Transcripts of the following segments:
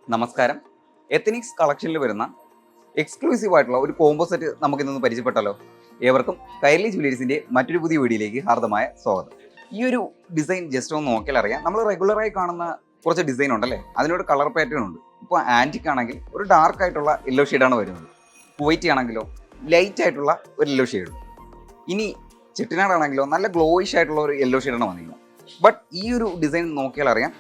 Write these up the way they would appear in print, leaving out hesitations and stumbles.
നമസ്കാരം. എത്തനിക്സ് കളക്ഷനിൽ വരുന്ന എക്സ്ക്ലൂസീവ് ആയിട്ടുള്ള ഒരു കോംബോ സെറ്റ് നമുക്ക് ഇന്നൊന്ന് പരിചയപ്പെട്ടല്ലോ. ഏവർക്കും കൈരളി ജുവലേഴ്സിന്റെ മറ്റൊരു പുതിയ വീഡിയോയിലേക്ക് ഹാർദമായ സ്വാഗതം. ഈ ഒരു ഡിസൈൻ ജസ്റ്റ് ഒന്ന് നോക്കിയാൽ അറിയാം. നമ്മൾ റെഗുലറായി കാണുന്ന കുറച്ച് ഡിസൈൻ ഉണ്ടല്ലേ, അതിനൊരു കളർ പാറ്റേൺ ഉണ്ട്. ഇപ്പോൾ ആൻറ്റിക് ആണെങ്കിൽ ഒരു ഡാർക്ക് ആയിട്ടുള്ള യെല്ലോ ഷെയ്ഡാണ് വരുന്നത്. കുവൈറ്റി ആണെങ്കിലോ ലൈറ്റ് ആയിട്ടുള്ള ഒരു യെല്ലോ ഷെയ്ഡ്. ഇനി ചെട്ടിനാടാണെങ്കിലോ നല്ല ഗ്ലോയിഷ് ആയിട്ടുള്ള ഒരു യെല്ലോ ഷെയ്ഡാണ് വന്നിരിക്കുന്നത്. ബട്ട് ഈ ഒരു ഡിസൈൻ നോക്കിയാൽ അറിയാം,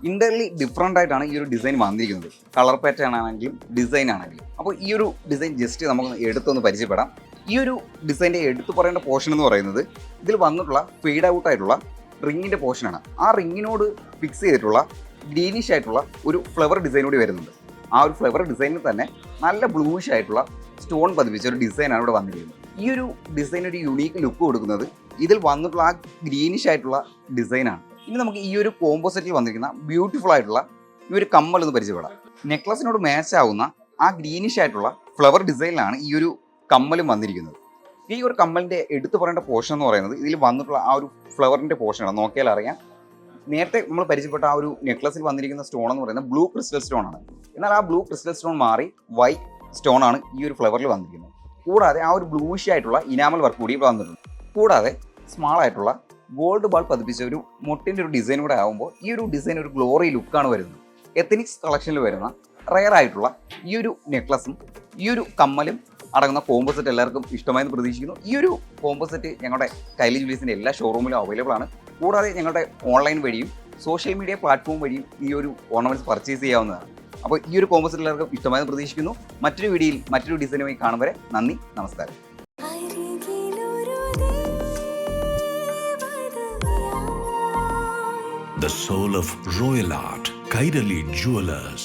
ഇൻ്റർലി ഡിഫറെൻ്റ് ആയിട്ടാണ് ഈ ഒരു ഡിസൈൻ വന്നിരിക്കുന്നത്. കളർ പാറ്റേൺ ആണെങ്കിലും ഡിസൈൻ ആണെങ്കിലും. അപ്പോൾ ഈ ഒരു ഡിസൈൻ ജസ്റ്റ് നമുക്ക് എടുത്തൊന്ന് പരിചയപ്പെടാം. ഈ ഒരു ഡിസൈൻ്റെ എടുത്തു പറയേണ്ട പോർഷൻ എന്ന് പറയുന്നത് ഇതിൽ വന്നിട്ടുള്ള ഫെയ്ഡ് ഔട്ട് ആയിട്ടുള്ള റിങ്ങിൻ്റെ പോർഷനാണ്. ആ റിങ്ങിനോട് ഫിക്സ് ചെയ്തിട്ടുള്ള ഗ്രീനിഷ് ആയിട്ടുള്ള ഒരു ഫ്ലവർ ഡിസൈൻ കൂടി വരുന്നുണ്ട്. ആ ഒരു ഫ്ലവർ ഡിസൈനിൽ തന്നെ നല്ല ബ്ലൂയിഷ് ആയിട്ടുള്ള സ്റ്റോൺ പതിപ്പിച്ച ഒരു ഡിസൈനാണ് ഇവിടെ വന്നിരിക്കുന്നത്. ഈ ഒരു ഡിസൈൻ ഒരു യുണീക്ക് ലുക്ക് കൊടുക്കുന്നത് ഇതിൽ വന്നിട്ടുള്ള ആ ഗ്രീനിഷ് ആയിട്ടുള്ള ഡിസൈനാണ്. ഇനി നമുക്ക് ഈ ഒരു കോമ്പോസിറ്റിൽ വന്നിരിക്കുന്ന ബ്യൂട്ടിഫുൾ ആയിട്ടുള്ള ഈ ഒരു കമ്മൽ ഒന്ന് പരിചയപ്പെടാം. നെക്ലസിനോട് മാച്ച് ആവുന്ന ആ ഗ്രീനിഷ് ആയിട്ടുള്ള ഫ്ലവർ ഡിസൈനിലാണ് ഈ ഒരു കമ്മലും വന്നിരിക്കുന്നത്. ഈ ഒരു കമ്മലിൻ്റെ എടുത്തു പറയേണ്ട പോർഷൻ എന്ന് പറയുന്നത് ഇതിൽ വന്നിട്ടുള്ള ആ ഒരു ഫ്ലവറിൻ്റെ പോർഷനാണ്. നോക്കിയാൽ അറിയാം, നേരത്തെ നമ്മൾ പരിചയപ്പെട്ട ആ ഒരു നെക്ലസിൽ വന്നിരിക്കുന്ന സ്റ്റോൺ എന്ന് പറയുന്നത് ബ്ലൂ ക്രിസ്റ്റൽ സ്റ്റോൺ ആണ്. എന്നാൽ ആ ബ്ലൂ ക്രിസ്റ്റൽ സ്റ്റോൺ മാറി വൈറ്റ് സ്റ്റോൺ ആണ് ഈ ഒരു ഫ്ലവറിൽ വന്നിരിക്കുന്നത്. കൂടാതെ ആ ഒരു ബ്ലൂഷ് ആയിട്ടുള്ള ഇനാമൽ വർക്ക് കൂടി വന്നിട്ടുണ്ട്. കൂടാതെ സ്മാൾ ആയിട്ടുള്ള ഗോൾഡ് ബാൾ പതിപ്പിച്ച ഒരു മുട്ടിൻ്റെ ഒരു ഡിസൈൻ കൂടെ ആകുമ്പോൾ ഈ ഒരു ഡിസൈൻ ഒരു ഗ്ലോറി ലുക്കാണ് വരുന്നത്. എത്തനിക്സ് കളക്ഷനിൽ വരുന്ന റയർ ആയിട്ടുള്ള ഈ ഒരു നെക്ലസും ഈ ഒരു കമ്മലും അടങ്ങുന്ന കോംബോ സെറ്റ് എല്ലാവർക്കും ഇഷ്ടമായെന്ന് പ്രതീക്ഷിക്കുന്നു. ഈ ഒരു കോംബോ സെറ്റ് ഞങ്ങളുടെ കൈരളി ജുവലേഴ്സിൻ്റെ എല്ലാ ഷോറൂമിലും അവൈലബിൾ ആണ്. കൂടാതെ ഞങ്ങളുടെ ഓൺലൈൻ വഴിയും സോഷ്യൽ മീഡിയ പ്ലാറ്റ്ഫോം വഴിയും ഈ ഒരു ഓർണമെന്റ്സ് പർച്ചേസ് ചെയ്യാവുന്നതാണ്. അപ്പോൾ ഈ ഒരു കോംബോ സെറ്റ് എല്ലാവർക്കും ഇഷ്ടമായെന്ന് പ്രതീക്ഷിക്കുന്നു. മറ്റൊരു വീഡിയോയിൽ മറ്റൊരു ഡിസൈനുമായി കാണും വരെ നന്ദി, നമസ്കാരം. The soul of royal art, Kairali Jewelers.